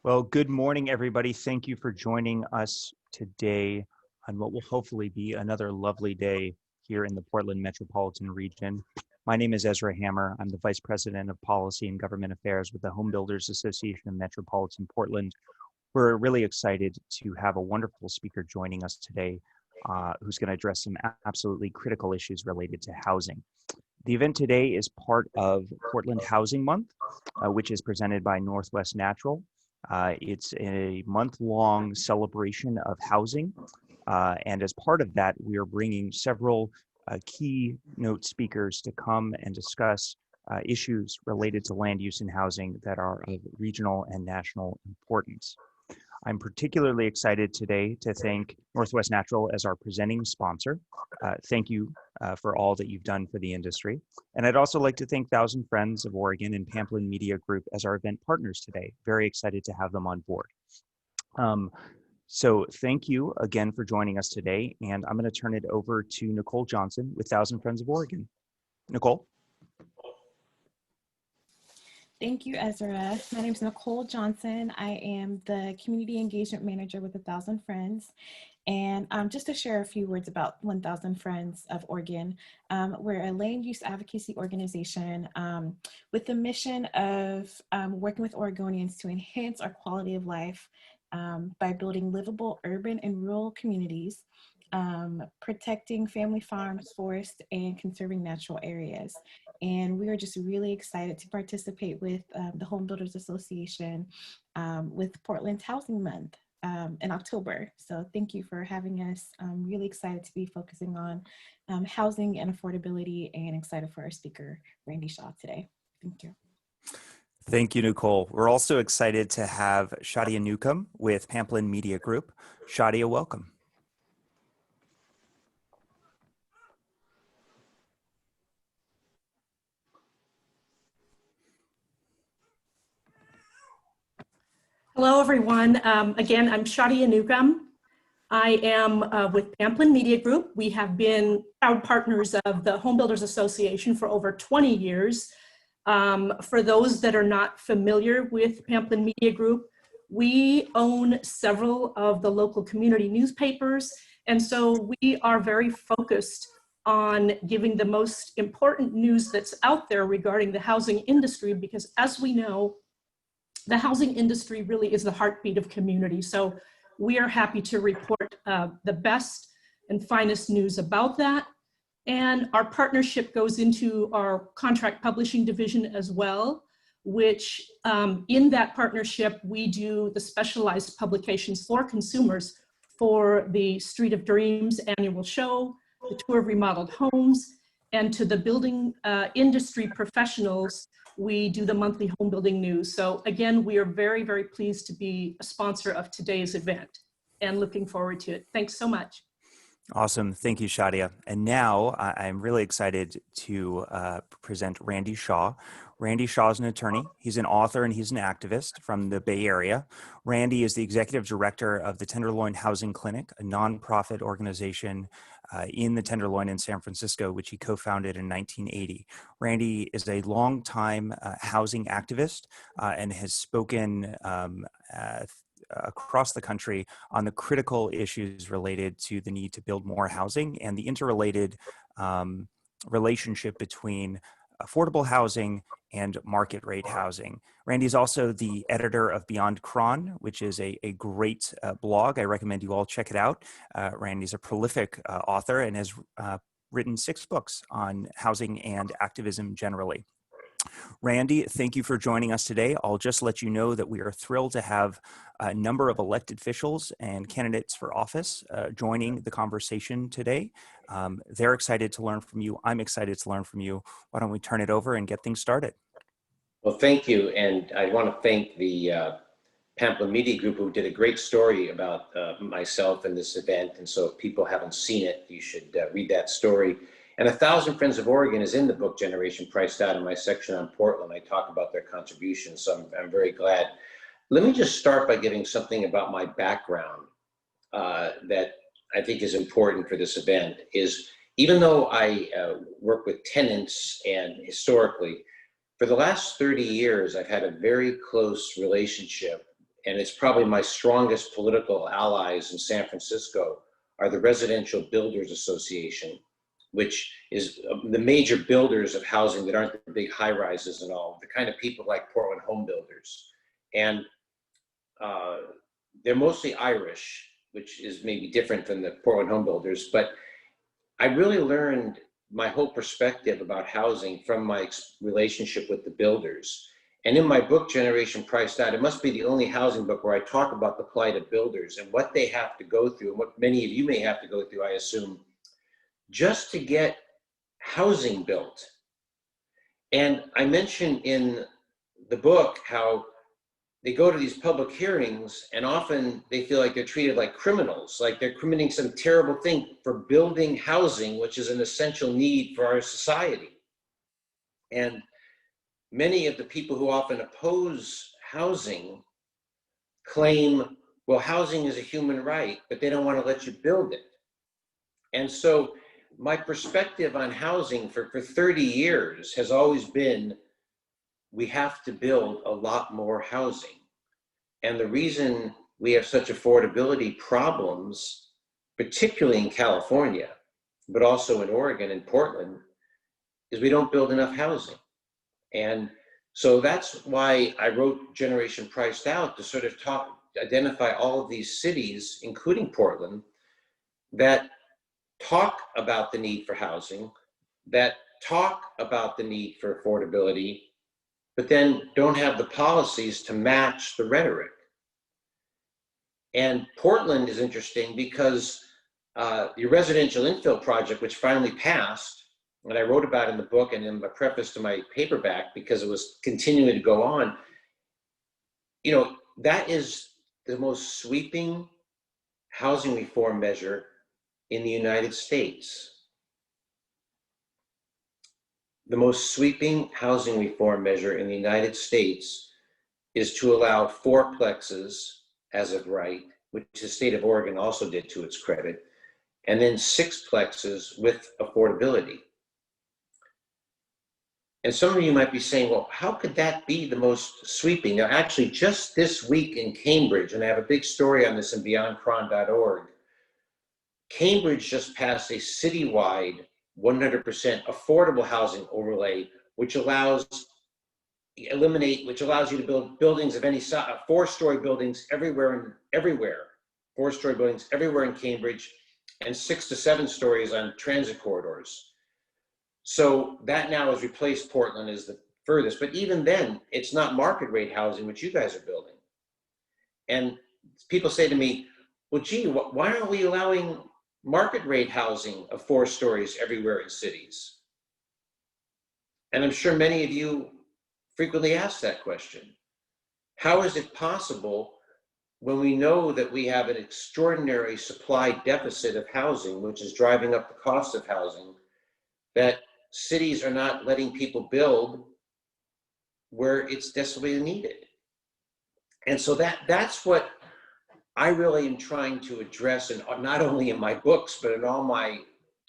Well, good morning, everybody. Thank you for joining us today on what will hopefully be another lovely day here in the Portland metropolitan region. My name is Ezra Hammer. I'm the Vice President of Policy and Government Affairs with the Home Builders Association of Metropolitan Portland. We're really excited to have a wonderful speaker joining us today who's going to address some absolutely critical issues related to housing. The event today is part of Portland Housing Month, which is presented by Northwest Natural. It's a month-long celebration of housing, and as part of that, we are bringing several keynote speakers to come and discuss issues related to land use and housing that are of regional and national importance. I'm particularly excited today to thank Northwest Natural as our presenting sponsor. Thank you for all that you've done for the industry. And I'd also like to thank Thousand Friends of Oregon and Pamplin Media Group as our event partners today. Very excited to have them on board. So thank you again for joining us today. And I'm going to turn it over to Nicole Johnson with Thousand Friends of Oregon. Nicole. Thank you, Ezra. My name is Nicole Johnson. I am the Community Engagement Manager with 1,000 Friends. And just to share a few words about 1,000 Friends of Oregon, we're a land use advocacy organization with the mission of working with Oregonians to enhance our quality of life by building livable urban and rural communities, protecting family farms, forests, and conserving natural areas. And we are just really excited to participate with the Home Builders Association with Portland's Housing Month in October. So thank you for having us. I'm really excited to be focusing on housing and affordability, and excited for our speaker, Randy Shaw, today. Thank you. Thank you, Nicole. We're also excited to have Shadia Newcomb with Pamplin Media Group. Shadia, welcome. Hello, everyone. Again, I'm Shadia Newcomb. I am with Pamplin Media Group. We have been proud partners of the Home Builders Association for over 20 years. For those that are not familiar with Pamplin Media Group, we own several of the local community newspapers, and so we are very focused on giving the most important news that's out there regarding the housing industry, because as we know, the housing industry really is the heartbeat of community. So we are happy to report the best and finest news about that. And our partnership goes into our contract publishing division as well, which in that partnership, we do the specialized publications for consumers for the Street of Dreams annual show, the Tour of Remodeled Homes, and to the building industry professionals, we do the monthly home building news. So again, we are very, very pleased to be a sponsor of today's event and looking forward to it. Thanks so much. Awesome. Thank you, Shadia. And now I'm really excited to present Randy Shaw. Randy Shaw is an attorney. He's an author and he's an activist from the Bay Area. Randy is the executive director of the Tenderloin Housing Clinic, a nonprofit organization in the Tenderloin in San Francisco, which he co-founded in 1980. Randy is a longtime housing activist and has spoken across the country on the critical issues related to the need to build more housing and the interrelated relationship between affordable housing and market rate housing. Randy is also the editor of Beyond Cron, which is a great blog. I recommend you all check it out. Randy's a prolific author and has written 6 books on housing and activism generally. Randy, thank you for joining us today. I'll just let you know that we are thrilled to have a number of elected officials and candidates for office joining the conversation today. They're excited to learn from you. I'm excited to learn from you. Why don't we turn it over and get things started? Well, thank you. And I want to thank the Pamplin Media Group, who did a great story about myself and this event. And so if people haven't seen it, you should read that story. And 1,000 Friends of Oregon is in the book Generation Priced Out in my section on Portland. I talk about their contributions, so I'm very glad. Let me just start by giving something about my background that I think is important for this event. Is even though I work with tenants and historically, for the last 30 years, I've had a very close relationship, and it's probably my strongest political allies in San Francisco are the Residential Builders Association, which is the major builders of housing that aren't the big high rises and all, the kind of people like Portland home builders. And they're mostly Irish, which is maybe different than the Portland home builders, but I really learned my whole perspective about housing from my relationship with the builders. And in my book, Generation Priced Out, it must be the only housing book where I talk about the plight of builders and what they have to go through, and what many of you may have to go through, I assume, just to get housing built. And I mentioned in the book how they go to these public hearings and often they feel like they're treated like criminals, like they're committing some terrible thing for building housing, which is an essential need for our society. And many of the people who often oppose housing claim, well, housing is a human right, but they don't want to let you build it. And so my perspective on housing for 30 years has always been, we have to build a lot more housing. And the reason we have such affordability problems, particularly in California, but also in Oregon and Portland, is we don't build enough housing. And so that's why I wrote Generation Priced Out, to sort of identify all of these cities, including Portland, that talk about the need for housing, that talk about the need for affordability, but then don't have the policies to match the rhetoric. And Portland is interesting because the residential infill project, which finally passed, and I wrote about in the book and in my preface to my paperback because it was continuing to go on, you know, that is the most sweeping housing reform measure in the United States. The most sweeping housing reform measure in the United States is to allow fourplexes as of right, which the state of Oregon also did to its credit, and then sixplexes with affordability. And some of you might be saying, well, how could that be the most sweeping? Now, actually, just this week in Cambridge, and I have a big story on this in beyondcron.org, Cambridge just passed a citywide 100% affordable housing overlay, which allows you to build buildings of any size, 4-story buildings everywhere, 4-story buildings everywhere in Cambridge, and 6 to 7 stories on transit corridors. So that now has replaced Portland as the furthest, but even then, it's not market rate housing, which you guys are building. And people say to me, well, gee, why aren't we allowing market rate housing of 4 stories everywhere in cities? And I'm sure many of you frequently ask that question. How is it possible when we know that we have an extraordinary supply deficit of housing, which is driving up the cost of housing, that cities are not letting people build where it's desperately needed. And so that's what I really am trying to address, and not only in my books, but in all my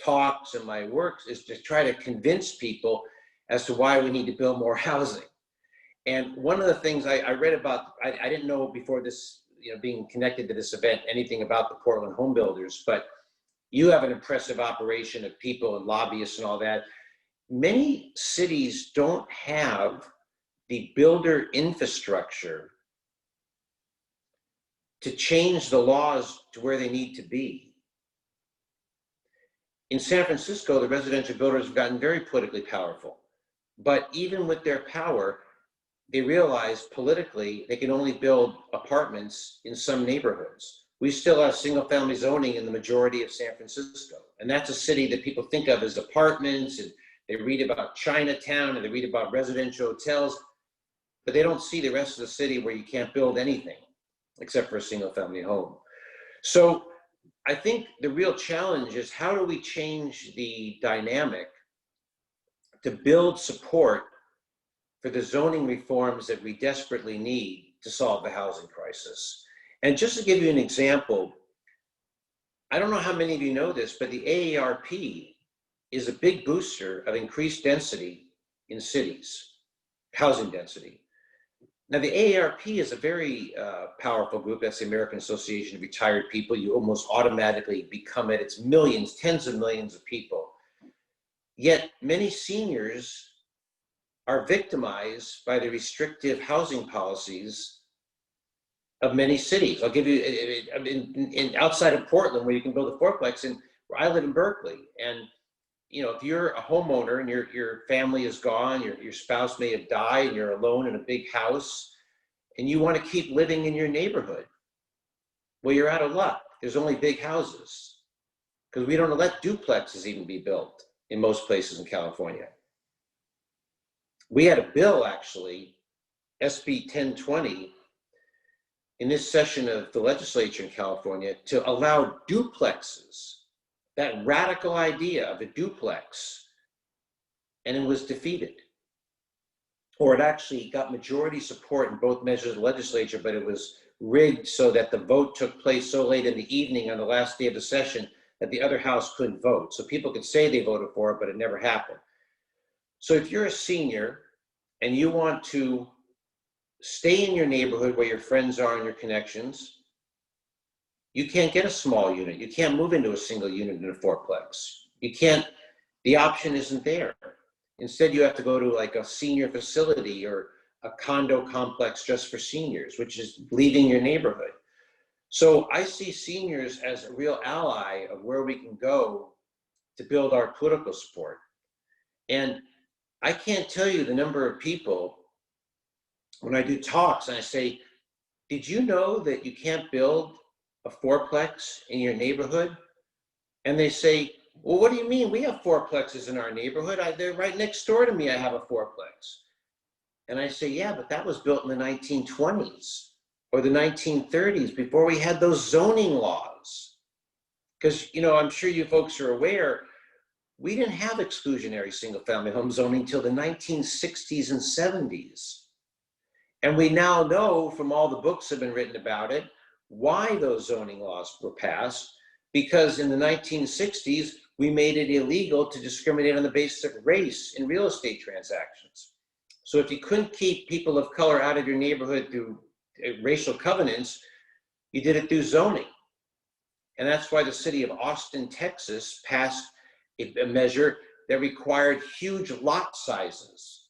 talks and my works, is to try to convince people as to why we need to build more housing. And one of the things I read about, I didn't know before this, being connected to this event, anything about the Portland home builders, but you have an impressive operation of people and lobbyists and all that. Many cities don't have the builder infrastructure to change the laws to where they need to be. In San Francisco, the residential builders have gotten very politically powerful, but even with their power, they realize politically they can only build apartments in some neighborhoods. We still have single family zoning in the majority of San Francisco. And that's a city that people think of as apartments, and they read about Chinatown and they read about residential hotels, but they don't see the rest of the city where you can't build anything except for a single family home. So I think the real challenge is, how do we change the dynamic to build support for the zoning reforms that we desperately need to solve the housing crisis? And just to give you an example, I don't know how many of you know this, but the AARP is a big booster of increased density in cities, housing density. Now, the AARP is a very powerful group. That's the American Association of Retired People. You almost automatically become it. It's millions, tens of millions of people. Yet many seniors are victimized by the restrictive housing policies of many cities. I'll give you, outside of Portland, where you can build a fourplex, and where I live in Berkeley. And if you're a homeowner and your family is gone, your spouse may have died, and you're alone in a big house, and you want to keep living in your neighborhood, well, you're out of luck. There's only big houses, because we don't let duplexes even be built in most places in California. We had a bill, actually, SB 1020, in this session of the legislature in California, to allow duplexes, that radical idea of a duplex, and it was defeated. Or it actually got majority support in both measures of the legislature, but it was rigged so that the vote took place so late in the evening on the last day of the session that the other house couldn't vote. So people could say they voted for it, but it never happened. So if you're a senior and you want to stay in your neighborhood where your friends are and your connections, you can't get a small unit. You can't move into a single unit in a fourplex. You can't, the option isn't there. Instead, you have to go to like a senior facility or a condo complex just for seniors, which is leaving your neighborhood. So I see seniors as a real ally of where we can go to build our political support. And I can't tell you the number of people, when I do talks and I say, did you know that you can't build a fourplex in your neighborhood? And they say, well, what do you mean? We have fourplexes in our neighborhood. They're right next door to me. I have a fourplex. And I say, yeah, but that was built in the 1920s or the 1930s, before we had those zoning laws. Because, I'm sure you folks are aware, we didn't have exclusionary single-family home zoning until the 1960s and 70s. And we now know from all the books that have been written about it, why those zoning laws were passed, because in the 1960s, we made it illegal to discriminate on the basis of race in real estate transactions. So if you couldn't keep people of color out of your neighborhood through racial covenants, you did it through zoning. And that's why the city of Austin, Texas passed a measure that required huge lot sizes.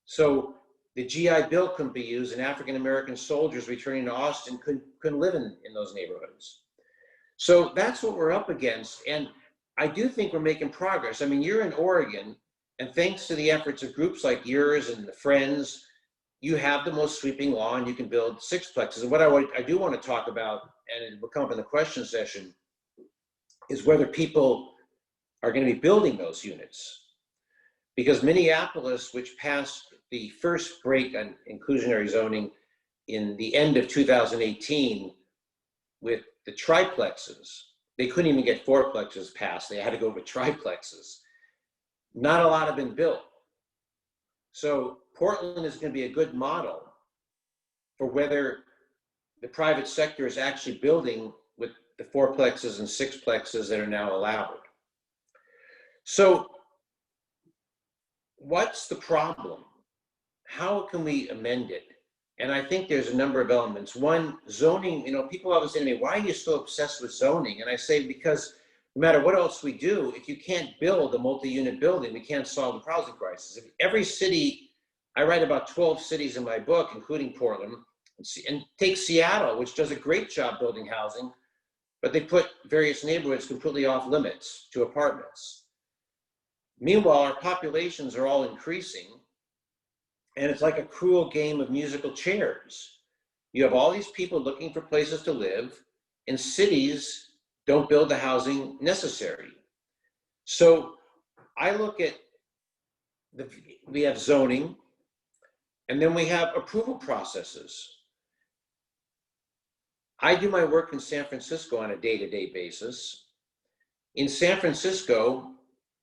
So the GI Bill couldn't be used, and African-American soldiers returning to Austin couldn't live in those neighborhoods. So that's what we're up against. And I do think we're making progress. I mean, you're in Oregon, and thanks to the efforts of groups like yours and the Friends, you have the most sweeping law and you can build sixplexes. And what I do want to talk about, and it will come up in the question session, is whether people are going to be building those units. Because Minneapolis, which passed the first break on inclusionary zoning in the end of 2018 with the triplexes. They couldn't even get fourplexes passed. They had to go with triplexes. Not a lot have been built. So Portland is going to be a good model for whether the private sector is actually building with the fourplexes and sixplexes that are now allowed. So what's the problem? How can we amend it? And I think there's a number of elements. One, zoning, people always say to me, why are you so obsessed with zoning? And I say, because no matter what else we do, if you can't build a multi-unit building, we can't solve the housing crisis. If every city, I write about 12 cities in my book, including Portland, and take Seattle, which does a great job building housing, but they put various neighborhoods completely off limits to apartments. Meanwhile, our populations are all increasing, and it's like a cruel game of musical chairs. You have all these people looking for places to live, and cities don't build the housing necessary. So I look at, we have zoning, and then we have approval processes. I do my work in San Francisco on a day-to-day basis. In San Francisco,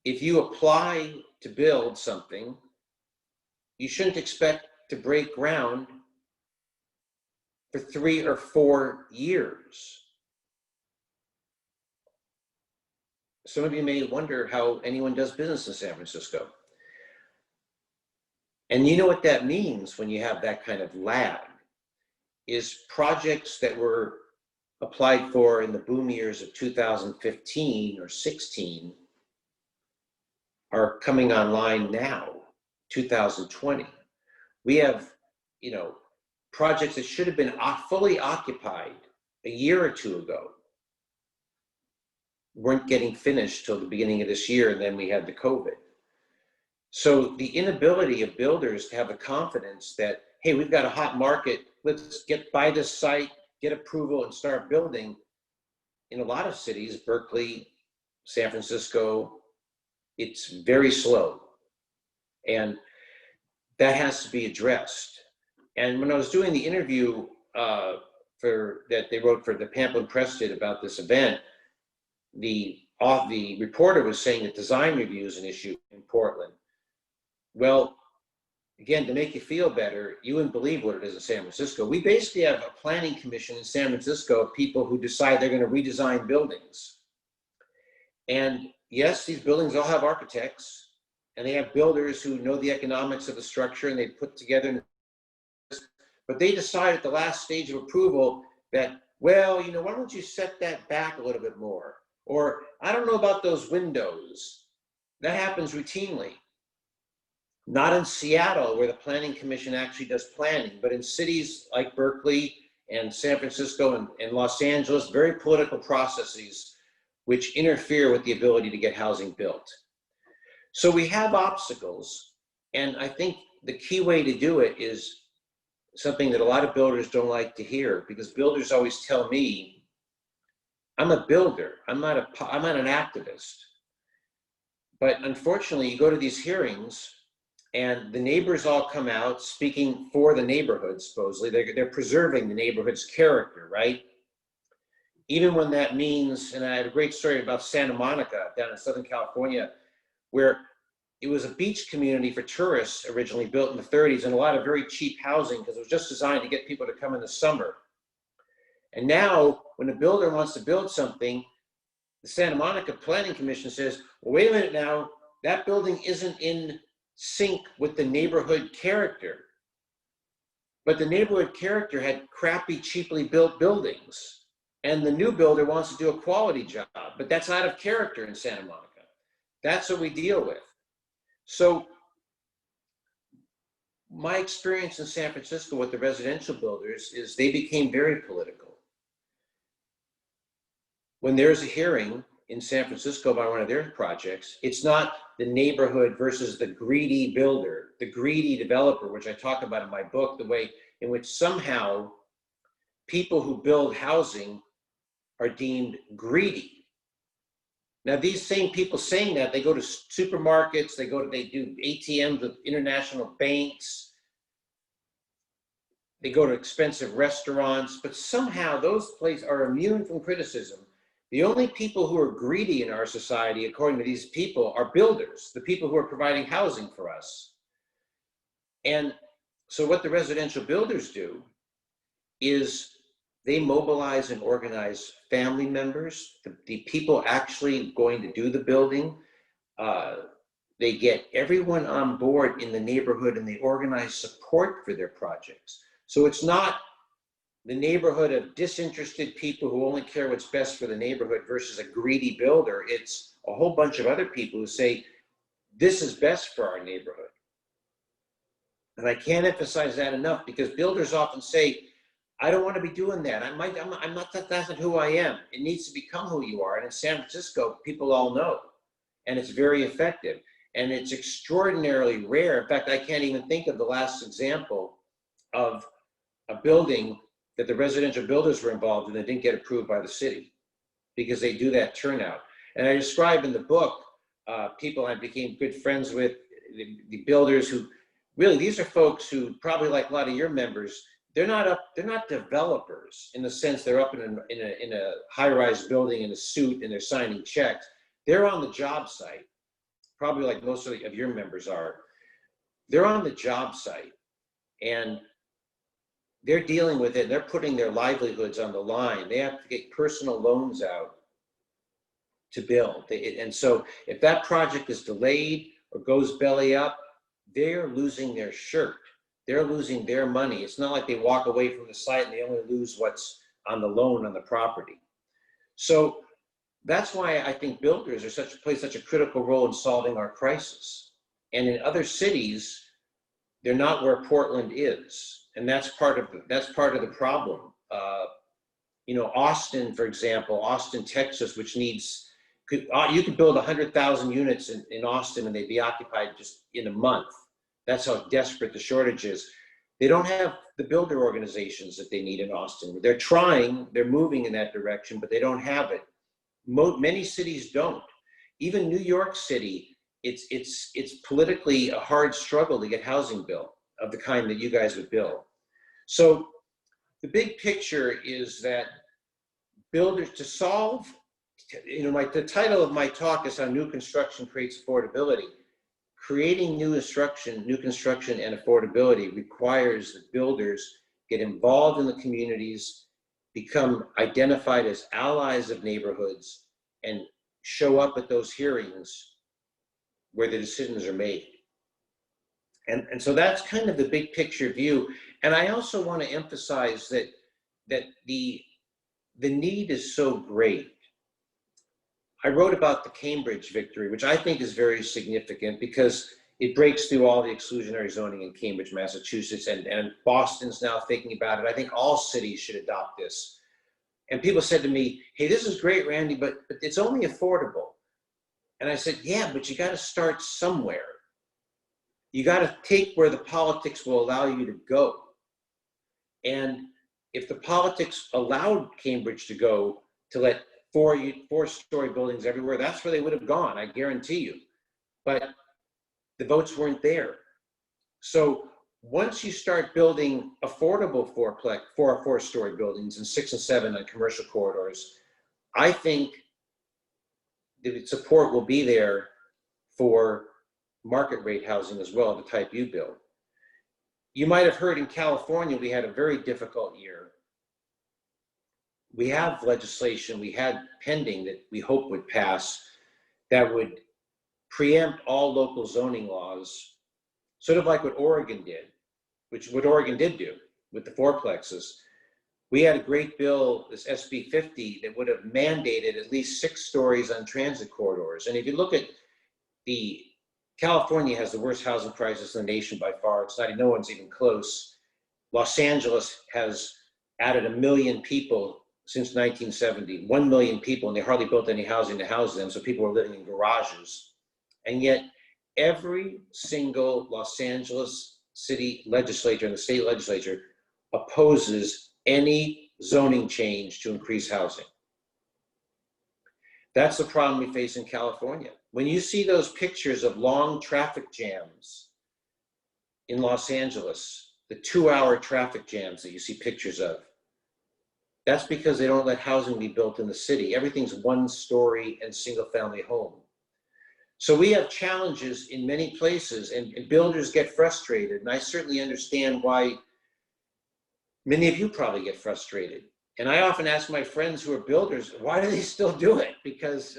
if you apply to build something, you shouldn't expect to break ground for 3 or 4 years. Some of you may wonder how anyone does business in San Francisco. And you know what that means when you have that kind of lag, is projects that were applied for in the boom years of 2015 or 16 are coming online now, 2020. We have, projects that should have been fully occupied a year or two ago weren't getting finished till the beginning of this year, and then we had the COVID. So the inability of builders to have the confidence that, hey, we've got a hot market, let's buy this site, get approval, and start building. In a lot of cities, Berkeley, San Francisco, it's very slow. And that has to be addressed. And when I was doing the interview that they wrote for the Pamplin Press did about this event, the reporter was saying that design review is an issue in Portland. Well, again, to make you feel better, you wouldn't believe what it is in San Francisco. We basically have a planning commission in San Francisco of people who decide they're going to redesign buildings. And yes, these buildings all have architects, and they have builders who know the economics of the structure, and they put together, but they decide at the last stage of approval that, well, why don't you set that back a little bit more? Or, I don't know about those windows. That happens routinely. Not in Seattle, where the planning commission actually does planning, but in cities like Berkeley and San Francisco and Los Angeles, very political processes which interfere with the ability to get housing built. So we have obstacles, and I think the key way to do it is something that a lot of builders don't like to hear, because builders always tell me, I'm a builder, I'm not an activist. But unfortunately, you go to these hearings, and the neighbors all come out speaking for the neighborhood, supposedly. They're preserving the neighborhood's character, right? Even when that means, and I had a great story about Santa Monica down in Southern California, where it was a beach community for tourists originally built in the 30s, and a lot of very cheap housing because it was just designed to get people to come in the summer. And now when a builder wants to build something, the Santa Monica Planning Commission says, well, wait a minute now, that building isn't in sync with the neighborhood character. But the neighborhood character had crappy, cheaply built buildings. And the new builder wants to do a quality job, but that's out of character in Santa Monica. That's what we deal with. So my experience in San Francisco with the residential builders is they became very political. When there's a hearing in San Francisco about one of their projects, it's not the neighborhood versus the greedy builder, the greedy developer, which I talk about in my book, the way in which somehow people who build housing are deemed greedy. Now, these same people saying that, they go to supermarkets, they do ATMs with international banks. They go to expensive restaurants, but somehow those places are immune from criticism. The only people who are greedy in our society, according to these people, are builders, the people who are providing housing for us. And so what the residential builders do is they mobilize and organize family members, the people actually going to do the building. They get everyone on board in the neighborhood and they organize support for their projects. So it's not the neighborhood of disinterested people who only care what's best for the neighborhood versus a greedy builder. It's a whole bunch of other people who say, this is best for our neighborhood. And I can't emphasize that enough, because builders often say, I don't want to be doing that. I'm not, that's not who I am. It needs to become who you are. And in San Francisco, people all know, and it's very effective. And it's extraordinarily rare. In fact, I can't even think of the last example of a building that the residential builders were involved in that didn't get approved by the city, because they do that turnout. And I describe in the book people I became good friends with, the builders who really, these are folks who probably, like a lot of your members, they're not developers in the sense they're up in a high-rise building in a suit and they're signing checks. They're on the job site, probably like most of your members are. They're on the job site and they're dealing with it. They're putting their livelihoods on the line. They have to get personal loans out to build. And so if that project is delayed or goes belly up, they're losing their shirt. They're losing their money. It's not like they walk away from the site and they only lose what's on the loan on the property. So that's why I think builders are play such a critical role in solving our crisis. And in other cities, they're not where Portland is, and that's part of the problem. You know, Austin, for example, Austin, Texas, which needs, you could build 100,000 units in Austin and they'd be occupied just in a month. That's how desperate the shortage is. They don't have the builder organizations that they need in Austin. They're trying, they're moving in that direction, but they don't have it. Many cities don't. Even New York City, it's politically a hard struggle to get housing built of the kind that you guys would build. So the big picture is that builders, to solve, you know, the title of my talk is How New Construction Creates Affordability. Creating new construction and affordability requires that builders get involved in the communities, become identified as allies of neighborhoods, and show up at those hearings where the decisions are made. And so that's kind of the big picture view. And I also want to emphasize that the need is so great. I wrote about the Cambridge victory, which I think is very significant because it breaks through all the exclusionary zoning in Cambridge, Massachusetts, and Boston's now thinking about it. I think all cities should adopt this. And people said to me, hey, this is great, Randy, but it's only affordable. And I said, yeah, but you got to start somewhere. You got to take where the politics will allow you to go. And if the politics allowed Cambridge to go to let four-story buildings everywhere, that's where they would have gone, I guarantee you. But the votes weren't there. So once you start building affordable four-story buildings and 6 and 7 on commercial corridors, I think the support will be there for market rate housing as well, the type you build. You might have heard in California, we had a very difficult year. We have legislation we had pending that we hope would pass that would preempt all local zoning laws, sort of like what Oregon did, what Oregon did do with the fourplexes. We had a great bill, this SB 50, that would have mandated at least 6 stories on transit corridors. And if you look at California has the worst housing crisis in the nation by far. No one's even close. Los Angeles has added 1 million people since 1970, 1 million people, and they hardly built any housing to house them, so people are living in garages. And yet, every single Los Angeles city legislature and the state legislature opposes any zoning change to increase housing. That's the problem we face in California. When you see those pictures of long traffic jams in Los Angeles, the 2-hour traffic jams that you see pictures of. That's because they don't let housing be built in the city. Everything's 1-story and single-family home. So we have challenges in many places, and builders get frustrated. And I certainly understand why many of you probably get frustrated. And I often ask my friends who are builders, why do they still do it? Because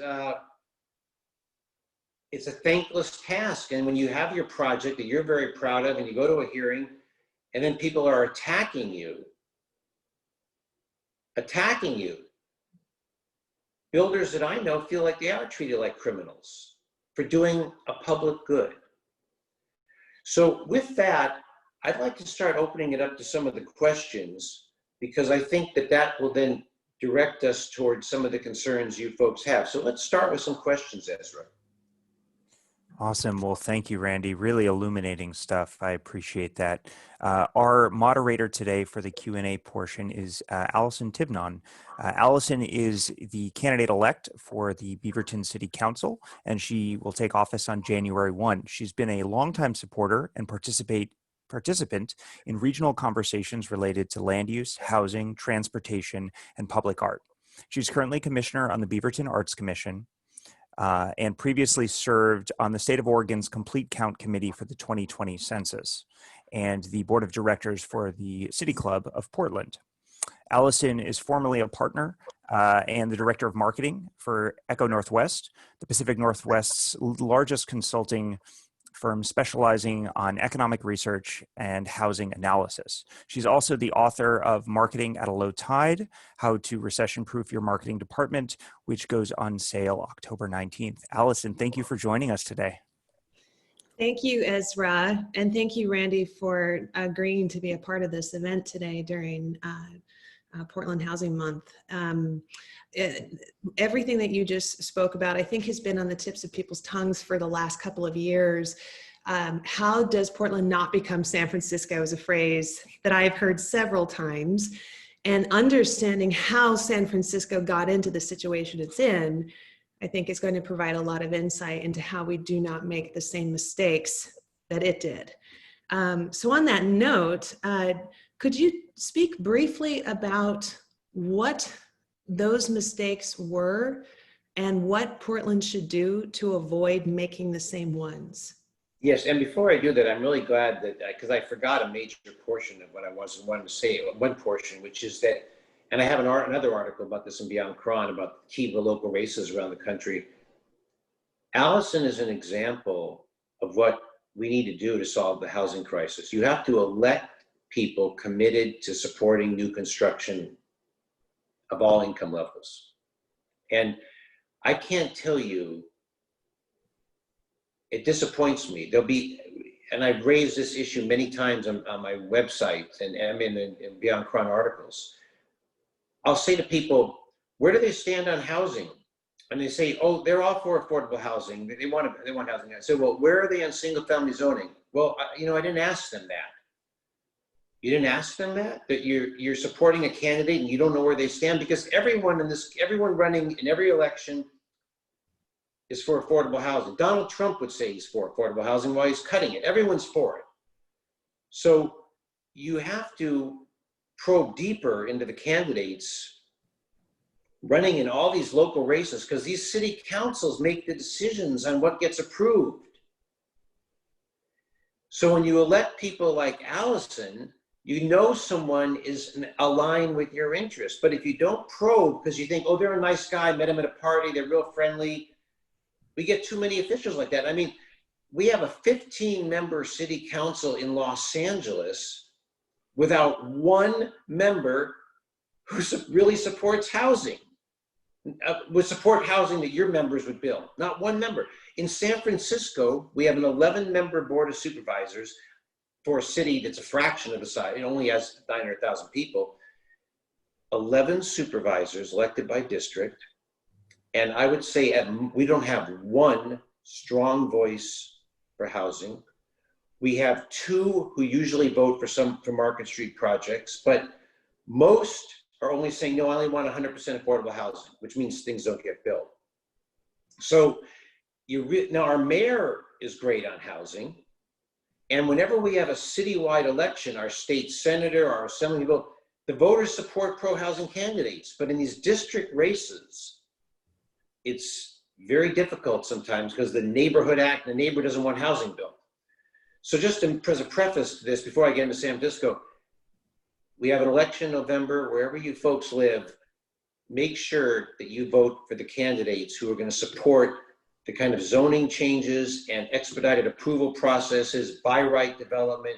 it's a thankless task. And when you have your project that you're very proud of and you go to a hearing and then people are attacking you, builders that I know feel like they are treated like criminals for doing a public good. So with that, I'd like to start opening it up to some of the questions, because I think that will then direct us towards some of the concerns you folks have. So let's start with some questions, Ezra. Awesome. Well, thank you, Randy. Really illuminating stuff. I appreciate that. Our moderator today for the Q&A portion is Allison Tibnon. Allison is the candidate-elect for the Beaverton City Council, and she will take office on January 1. She's been a longtime supporter and participant in regional conversations related to land use, housing, transportation, and public art. She's currently commissioner on the Beaverton Arts Commission, and previously served on the State of Oregon's Complete Count Committee for the 2020 census and the board of directors for the City Club of Portland. Allison is formerly a partner and the director of marketing for Echo Northwest, the Pacific Northwest's largest consulting firm specializing on economic research and housing analysis. She's also the author of Marketing at a Low Tide, How to Recession-Proof Your Marketing Department, which goes on sale October 19th. Allison, thank you for joining us today. Thank you, Ezra, and thank you, Randy, for agreeing to be a part of this event today during Portland Housing Month. Everything that you just spoke about, I think, has been on the tips of people's tongues for the last couple of years. How does Portland not become San Francisco is a phrase that I've heard several times, and understanding how San Francisco got into the situation it's in, I think is going to provide a lot of insight into how we do not make the same mistakes that it did. So on that note, could you speak briefly about what those mistakes were and what Portland should do to avoid making the same ones? Yes, and before I do that, I'm really glad that, because I forgot a major portion of what I wanted to say, one portion, which is that, and I have another article about this in Beyond Cron about key local races around the country. Allison is an example of what we need to do to solve the housing crisis. You have to elect people committed to supporting new construction of all income levels. And I can't tell you, it disappoints me. There'll be, and I've raised this issue many times on my website and I'm in Beyond Cron articles. I'll say to people, where do they stand on housing? And they say, oh, they're all for affordable housing. They want housing. I say, well, where are they on single family zoning? Well, I didn't ask them that. You didn't ask them that you're supporting a candidate and you don't know where they stand, because everyone running in every election is for affordable housing. Donald Trump would say he's for affordable housing while he's cutting it. Everyone's for it. So you have to probe deeper into the candidates running in all these local races, because these city councils make the decisions on what gets approved. So when you elect people like Allison, you know someone is aligned with your interests. But if you don't probe because you think, oh, they're a nice guy, met him at a party, they're real friendly, we get too many officials like that. I mean, we have a 15-member city council in Los Angeles without one member who really supports housing, would support housing that your members would build. Not one member. In San Francisco, we have an 11-member board of supervisors for a city that's a fraction of the size. It only has 900,000 people. 11 supervisors elected by district. And I would say we don't have one strong voice for housing. We have 2 who usually vote for Market Street projects, but most are only saying, no, I only want 100% affordable housing, which means things don't get built. So now our mayor is great on housing. And whenever we have a citywide election, our state senator, our assembly vote, the voters support pro-housing candidates. But in these district races, it's very difficult sometimes because the Neighborhood Act, the neighbor doesn't want housing built. So just as a preface to this, before I get into San Francisco, we have an election in November. Wherever you folks live, make sure that you vote for the candidates who are going to support the kind of zoning changes and expedited approval processes, by right development.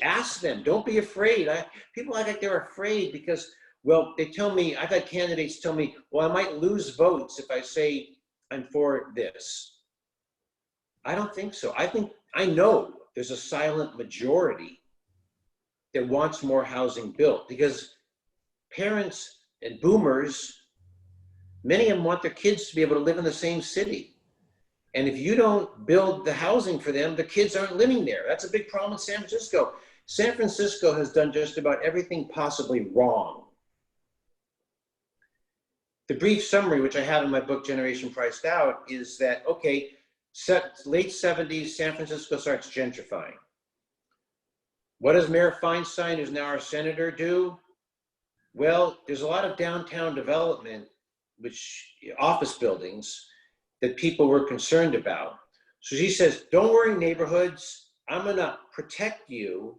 Ask them, don't be afraid. People act like they're afraid because, well, they tell me, I've had candidates tell me, well, I might lose votes if I say I'm for this. I don't think so. I know there's a silent majority that wants more housing built because parents and boomers, many of them want their kids to be able to live in the same city. And if you don't build the housing for them, the kids aren't living there. That's a big problem in San Francisco. San Francisco has done just about everything possibly wrong. The brief summary, which I have in my book, Generation Priced Out, is that, okay, late 70s, San Francisco starts gentrifying. What does Mayor Feinstein, who's now our senator, do? Well, there's a lot of downtown development, which office buildings, that people were concerned about. So she says, don't worry, neighborhoods, I'm gonna protect you.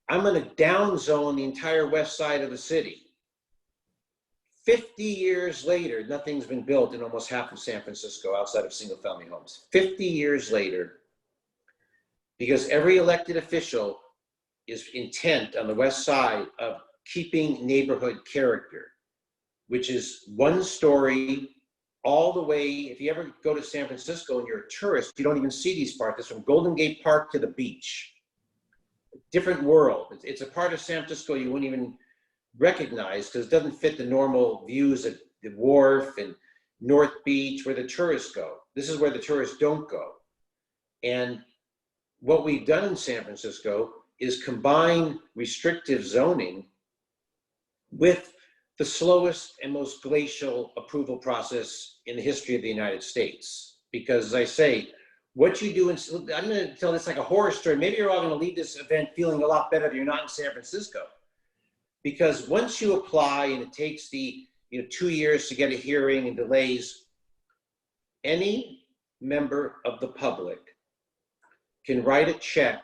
I'm gonna downzone the entire west side of the city. 50 years later, nothing's been built in almost half of San Francisco outside of single family homes. 50 years later, because every elected official is intent on the west side of keeping neighborhood character, which is one story all the way. If you ever go to San Francisco and you're a tourist, you don't even see these parts. It's from Golden Gate Park to the beach. Different world. It's a part of San Francisco you wouldn't even recognize because it doesn't fit the normal views of the wharf and North Beach where the tourists go. This is where the tourists don't go. And what we've done in San Francisco is combine restrictive zoning with the slowest and most glacial approval process in the history of the United States. Because as I say, what you do, I'm gonna tell this like a horror story. Maybe you're all gonna leave this event feeling a lot better that you're not in San Francisco. Because once you apply and it takes the 2 years to get a hearing and delays, any member of the public can write a check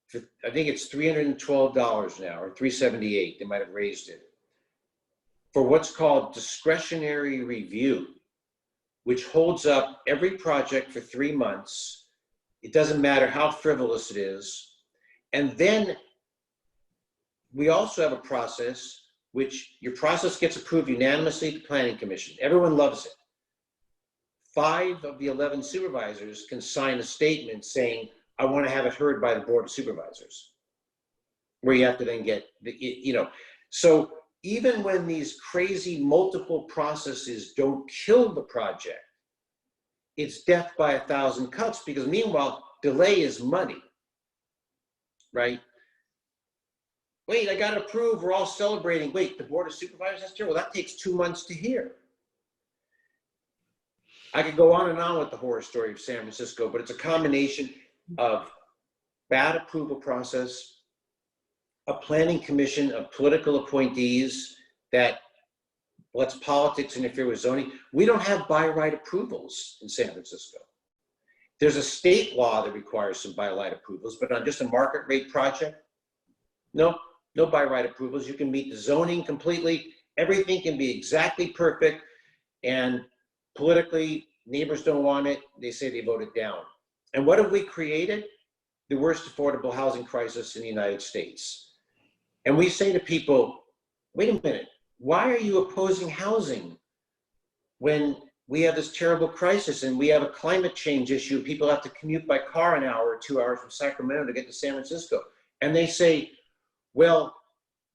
for, I think it's $312 now, or $378, they might have raised it, for what's called discretionary review, which holds up every project for 3 months. It doesn't matter how frivolous it is. And then we also have a process which your process gets approved unanimously at the Planning Commission. Everyone loves it. 5 of the 11 supervisors can sign a statement saying, I want to have it heard by the Board of Supervisors, where you have to then get, So even when these crazy multiple processes don't kill the project, it's death by 1,000 cuts, because meanwhile, delay is money, right? Wait, I got approved, we're all celebrating. Wait, the Board of Supervisors has to hear? Well, that takes 2 months to hear. I could go on and on with the horror story of San Francisco, but it's a combination of bad approval process, a planning commission of political appointees that lets politics interfere with zoning. We don't have by right approvals in San Francisco. There's a state law that requires some by right approvals, but on just a market rate project, no by right approvals. You can meet the zoning completely. Everything can be exactly perfect, and politically, neighbors don't want it. They say they vote it down. And what have we created? The worst affordable housing crisis in the United States. And we say to people, wait a minute, why are you opposing housing when we have this terrible crisis and we have a climate change issue? People have to commute by car an hour or 2 hours from Sacramento to get to San Francisco. And they say, well,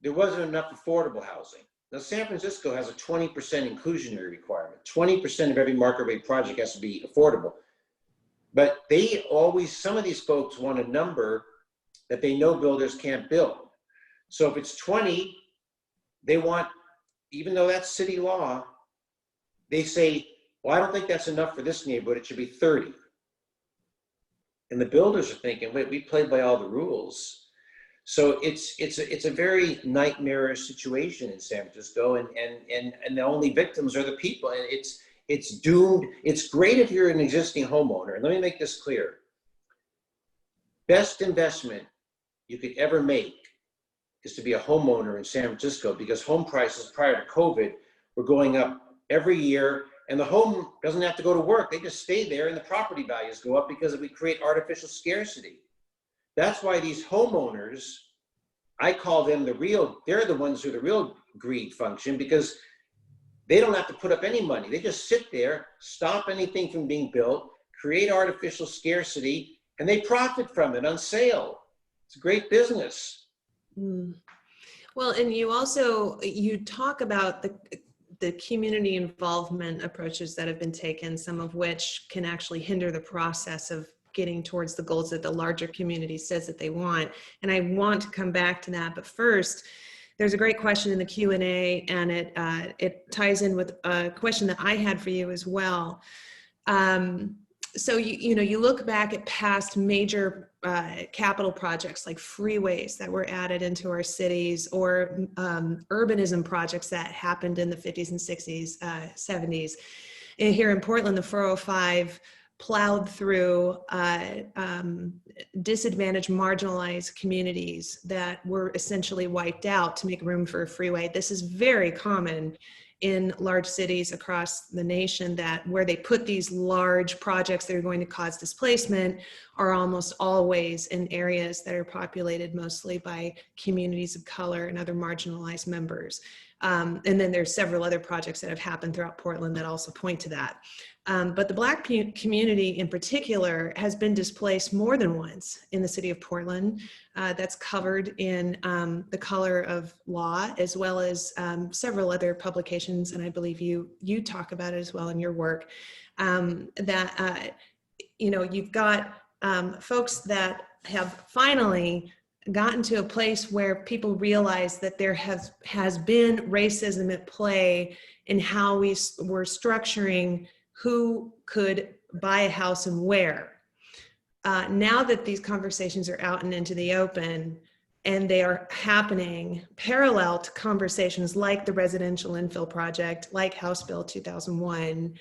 there wasn't enough affordable housing. Now, San Francisco has a 20% inclusionary requirement. 20% of every market rate project has to be affordable. But they always, some of these folks want a number that they know builders can't build. So if it's 20, they want, even though that's city law, they say, well, I don't think that's enough for this neighborhood, it should be 30. And the builders are thinking, wait, we played by all the rules. So it's a very nightmarish situation in San Francisco, and the only victims are the people. And it's doomed. It's great if you're an existing homeowner. And let me make this clear. Best investment you could ever make is to be a homeowner in San Francisco, because home prices prior to COVID were going up every year, and the home doesn't have to go to work. They just stay there and the property values go up because we create artificial scarcity. That's why these homeowners, I call them they're the ones who are the real greed function, because they don't have to put up any money. They just sit there, stop anything from being built, create artificial scarcity, and they profit from it on sale. It's a great business. Mm. Well, and you talk about the community involvement approaches that have been taken, some of which can actually hinder the process of getting towards the goals that the larger community says that they want. And I want to come back to that, but first, there's a great question in the Q&A, and it ties in with a question that I had for you as well. So you look back at past major capital projects like freeways that were added into our cities, or urbanism projects that happened in the 50s and 60s, 70s. And here in Portland, the 405 plowed through disadvantaged, marginalized communities that were essentially wiped out to make room for a freeway. This is very common in large cities across the nation, that where they put these large projects that are going to cause displacement are almost always in areas that are populated mostly by communities of color and other marginalized members. And then there's several other projects that have happened throughout Portland that also point to that. But the Black community in particular has been displaced more than once in the city of Portland. That's covered in The Color of Law, as well as several other publications, and I believe you talk about it as well in your work. You've got folks that have finally gotten to a place where people realize that there has been racism at play in how we're structuring who could buy a house and where. Now that these conversations are out and into the open, and they are happening parallel to conversations like the residential infill project, like House Bill 2001,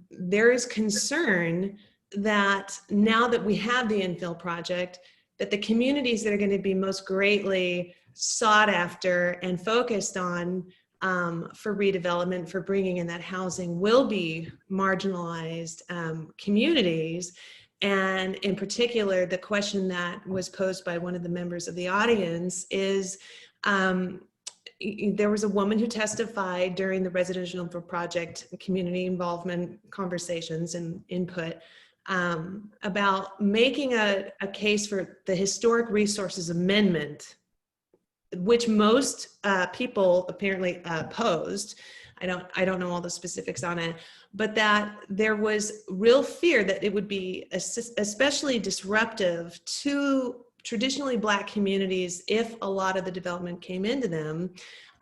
there is concern that now that we have the infill project, that the communities that are going to be most greatly sought after and focused on for redevelopment, for bringing in that housing, will be marginalized communities. And in particular, the question that was posed by one of the members of the audience is, there was a woman who testified during the residential project community involvement conversations and input about making a case for the Historic Resources Amendment, which most people apparently opposed. I don't know all the specifics on it, but that there was real fear that it would be especially disruptive to traditionally Black communities if a lot of the development came into them.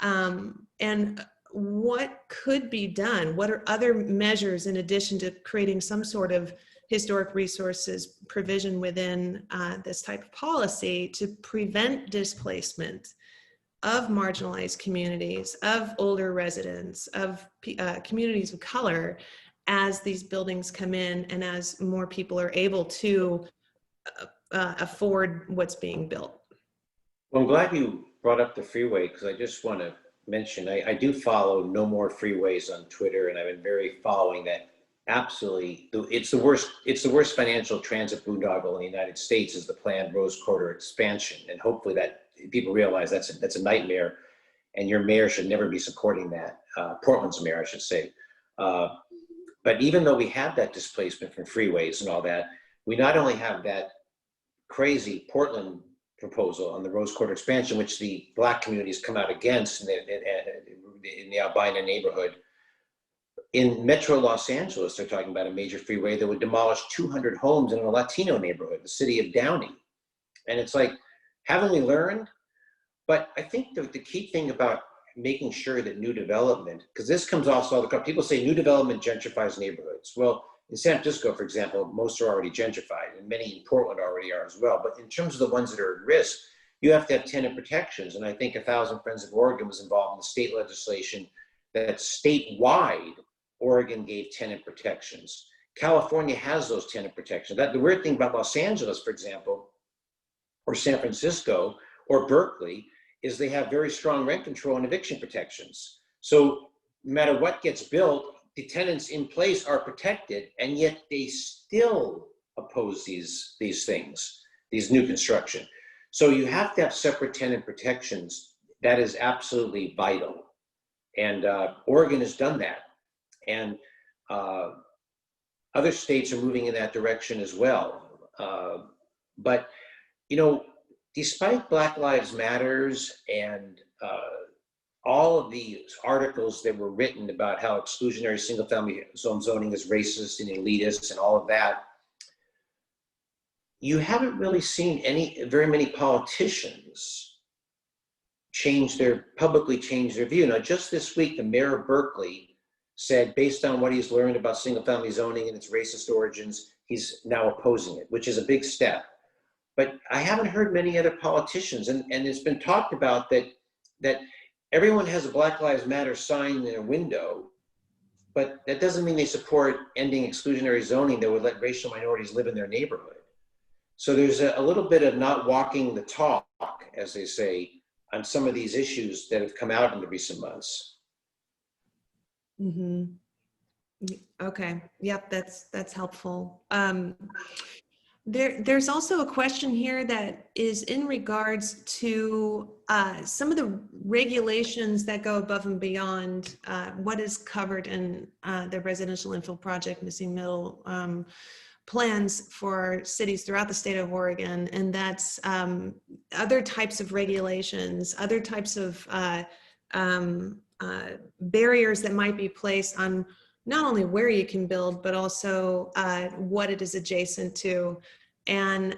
And what could be done? What are other measures in addition to creating some sort of historic resources provision within this type of policy to prevent displacement of marginalized communities, of older residents, of communities of color, as these buildings come in and as more people are able to afford what's being built? Well, I'm glad you brought up the freeway, because I just want to mention, I do follow No More Freeways on Twitter, and I've been very following that. Absolutely, it's the worst financial transit boondoggle in the United States is the planned Rose Quarter expansion, and hopefully that people realize that's a nightmare, and your mayor should never be supporting that. Portland's mayor, I should say. But even though we have that displacement from freeways and all that, we not only have that crazy Portland proposal on the Rose Quarter expansion, which the Black communities come out against in the Albina neighborhood. In Metro Los Angeles, they're talking about a major freeway that would demolish 200 homes in a Latino neighborhood, the city of Downey. And it's like, haven't we learned? But I think the key thing about making sure that new development, because this comes also all the time, people say new development gentrifies neighborhoods. Well, in San Francisco, for example, most are already gentrified, and many in Portland already are as well. But in terms of the ones that are at risk, you have to have tenant protections. And I think 1,000 Friends of Oregon was involved in the state legislation that statewide, Oregon gave tenant protections. California has those tenant protections. The weird thing about Los Angeles, for example, or San Francisco, or Berkeley, is they have very strong rent control and eviction protections. So no matter what gets built, the tenants in place are protected, and yet they still oppose these things, these new construction. So you have to have separate tenant protections. That is absolutely vital. And Oregon has done that. And other states are moving in that direction as well. But, you know, despite Black Lives Matters and all of the articles that were written about how exclusionary single-family zone zoning is racist and elitist and all of that, you haven't really seen very many politicians publicly change their view. Now, just this week, the mayor of Berkeley said, based on what he's learned about single-family zoning and its racist origins, he's now opposing it, which is a big step. But I haven't heard many other politicians, and it's been talked about that everyone has a Black Lives Matter sign in their window, but that doesn't mean they support ending exclusionary zoning that would let racial minorities live in their neighborhood. So there's a little bit of not walking the talk, as they say, on some of these issues that have come out in the recent months. Mm-hmm. Okay. Yep. That's helpful. There's also a question here that is in regards to some of the regulations that go above and beyond what is covered in the residential infill project missing middle plans for cities throughout the state of Oregon. And that's other types of regulations, other types of barriers that might be placed on not only where you can build, but also what it is adjacent to. And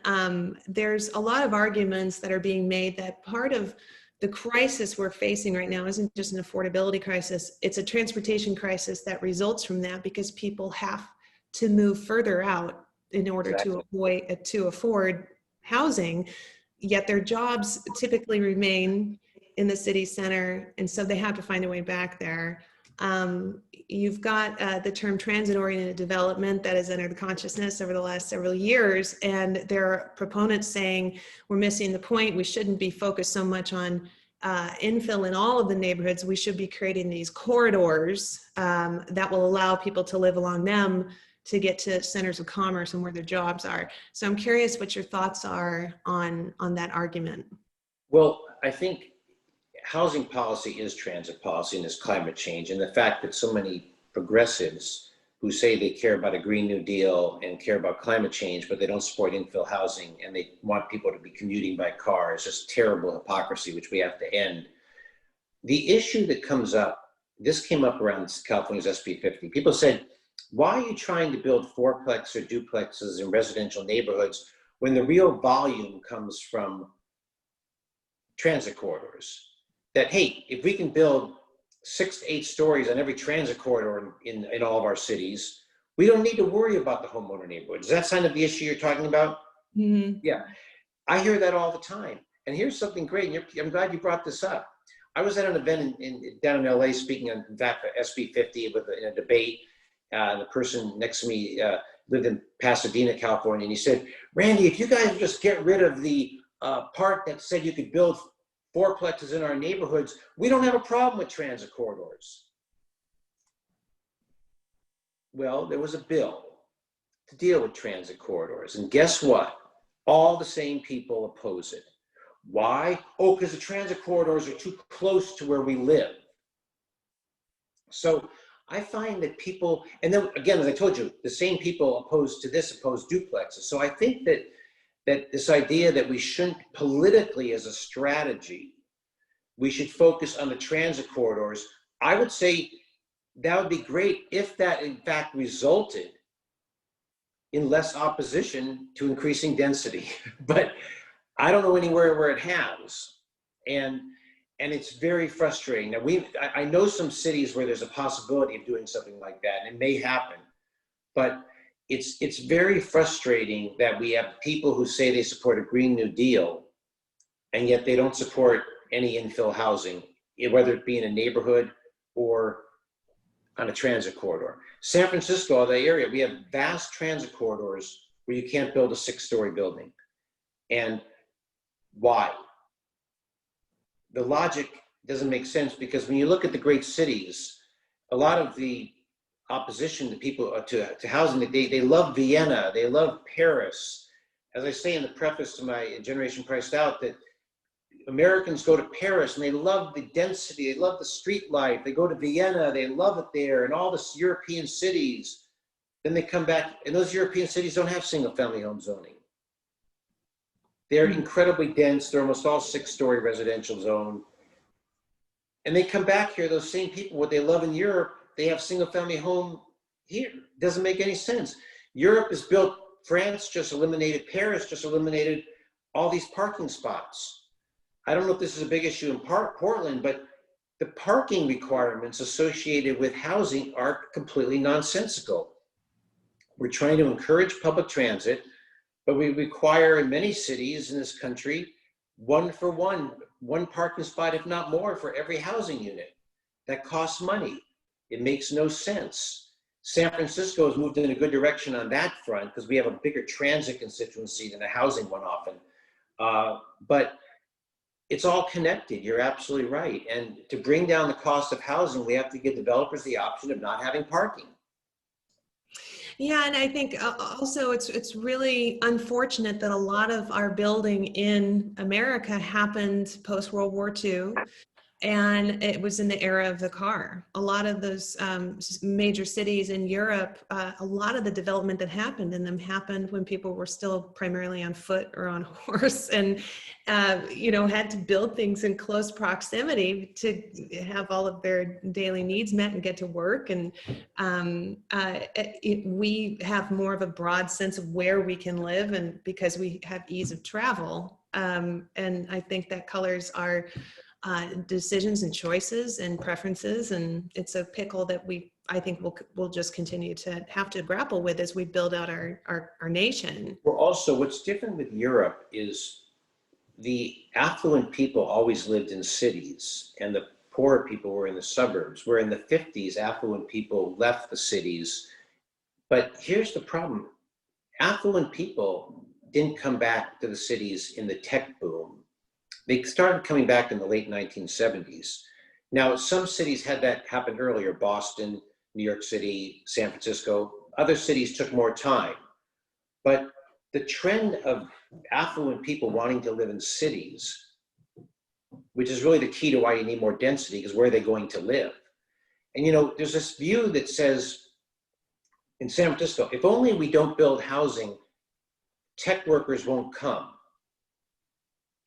there's a lot of arguments that are being made that part of the crisis we're facing right now isn't just an affordability crisis, it's a transportation crisis that results from that because people have to move further out in order to afford housing, yet their jobs typically remain in the city center, and so they have to find a way back there. You've got the term transit-oriented development that has entered consciousness over the last several years, and there are proponents saying we're missing the point. We shouldn't be focused so much on infill in all of the neighborhoods. We should be creating these corridors that will allow people to live along them to get to centers of commerce and where their jobs are. So I'm curious what your thoughts are on that argument. Well, I think housing policy is transit policy and is climate change. And the fact that so many progressives who say they care about a Green New Deal and care about climate change, but they don't support infill housing and they want people to be commuting by car is just terrible hypocrisy, which we have to end. The issue that comes up, this came up around California's SB 50. People said, why are you trying to build fourplex or duplexes in residential neighborhoods when the real volume comes from transit corridors? That, hey, if we can build 6 to 8 stories on every transit corridor in all of our cities, we don't need to worry about the homeowner neighborhood. Does that sound like the issue you're talking about? Mm-hmm. Yeah, I hear that all the time. And here's something great, and I'm glad you brought this up. I was at an event down in LA speaking on, in fact, SB 50 in a debate. The person next to me lived in Pasadena, California, and he said, Randy, if you guys just get rid of the part that said you could build fourplexes in our neighborhoods, we don't have a problem with transit corridors. Well, there was a bill to deal with transit corridors, and guess what? All the same people oppose it. Why? Oh, because the transit corridors are too close to where we live. So I find that people, and then again, as I told you, the same people opposed to this oppose duplexes. So I think that this idea that we shouldn't politically as a strategy, we should focus on the transit corridors. I would say that would be great if that in fact resulted in less opposition to increasing density. But I don't know anywhere where it has. And it's very frustrating. Now I know some cities where there's a possibility of doing something like that, and it may happen. But it's very frustrating that we have people who say they support a Green New Deal, and yet they don't support any infill housing, whether it be in a neighborhood or on a transit corridor. San Francisco, the area, we have vast transit corridors where you can't build a 6-story building. And why? The logic doesn't make sense, because when you look at the great cities, a lot of the opposition to people to housing, they love Vienna, they love Paris. As I say in the preface to my Generation Priced Out, that Americans go to Paris and they love the density, they love the street life. They go to Vienna, they love it there, and all the European cities. Then they come back, and those European cities don't have single-family home zoning. They're incredibly dense. They're almost all 6-story residential zone. And they come back here, those same people, what they love in Europe, they have single-family home here. Doesn't make any sense. Europe is built, France just eliminated, Paris just eliminated all these parking spots. I don't know if this is a big issue in Portland, but the parking requirements associated with housing are completely nonsensical. We're trying to encourage public transit, but we require in many cities in this country, one parking spot, if not more, for every housing unit. That costs money. It makes no sense. San Francisco has moved in a good direction on that front because we have a bigger transit constituency than a housing one often. But it's all connected. You're absolutely right. And to bring down the cost of housing, we have to give developers the option of not having parking. Yeah, and I think also it's really unfortunate that a lot of our building in America happened post World War II, and it was in the era of the car. A lot of those major cities in Europe, a lot of the development that happened in them happened when people were still primarily on foot or on horse, and had to build things in close proximity to have all of their daily needs met and get to work. And we have more of a broad sense of where we can live, and because we have ease of travel. And I think that colors our decisions and choices and preferences, and it's a pickle that I think we'll just continue to have to grapple with as we build out our nation. Well, also what's different with Europe is the affluent people always lived in cities and the poorer people were in the suburbs, where in the 50s, affluent people left the cities. But here's the problem. Affluent people didn't come back to the cities in the tech boom. They started coming back in the late 1970s. Now, some cities had that happen earlier, Boston, New York City, San Francisco. Other cities took more time. But the trend of affluent people wanting to live in cities, which is really the key to why you need more density, because where are they going to live? And there's this view that says in San Francisco, if only we don't build housing, tech workers won't come.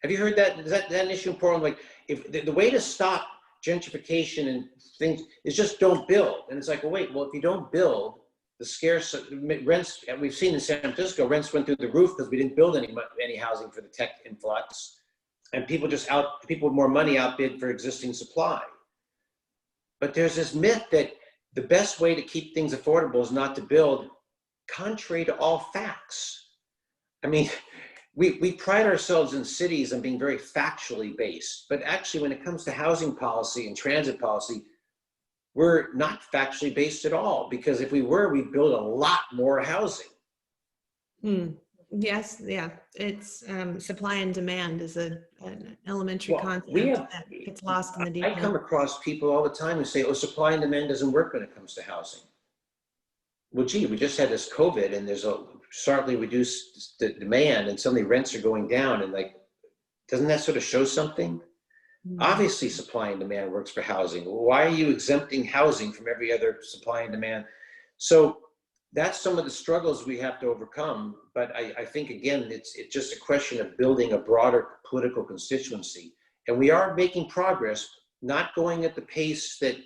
Have you heard that? Is that an issue in Portland? Like, if the way to stop gentrification and things is just don't build. And it's like, well, wait, well, if you don't build, the scarce rents, and we've seen in San Francisco, rents went through the roof because we didn't build any housing for the tech influx. And people with more money outbid for existing supply. But there's this myth that the best way to keep things affordable is not to build, contrary to all facts. I mean, we pride ourselves in cities on being very factually based, but actually when it comes to housing policy and transit policy, we're not factually based at all, because if we were, we'd build a lot more housing. Yes, yeah. It's supply and demand is an elementary concept that gets lost in the detail. I come across people all the time who say, oh, supply and demand doesn't work when it comes to housing. Well, gee, we just had this COVID and there's a sharply reduced the demand and suddenly rents are going down, and like, doesn't that sort of show something? Obviously supply and demand works for housing. Why are you exempting housing from every other supply and demand? So that's some of the struggles we have to overcome. But I think, again, it's just a question of building a broader political constituency. And we are making progress, not going at the pace that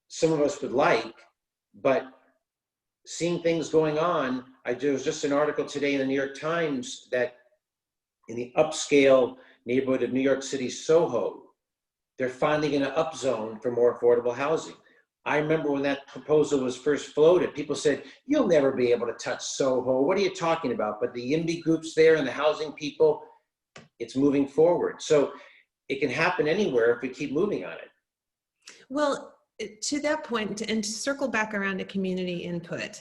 some of us would like, but seeing things going on. There was just an article today in the New York Times that in the upscale neighborhood of New York City, Soho, they're finally going to upzone for more affordable housing. I remember when that proposal was first floated, people said, you'll never be able to touch Soho. What are you talking about? But the YIMBY groups there and the housing people, it's moving forward. So it can happen anywhere if we keep moving on it. Well, to that point, and to circle back around to community input.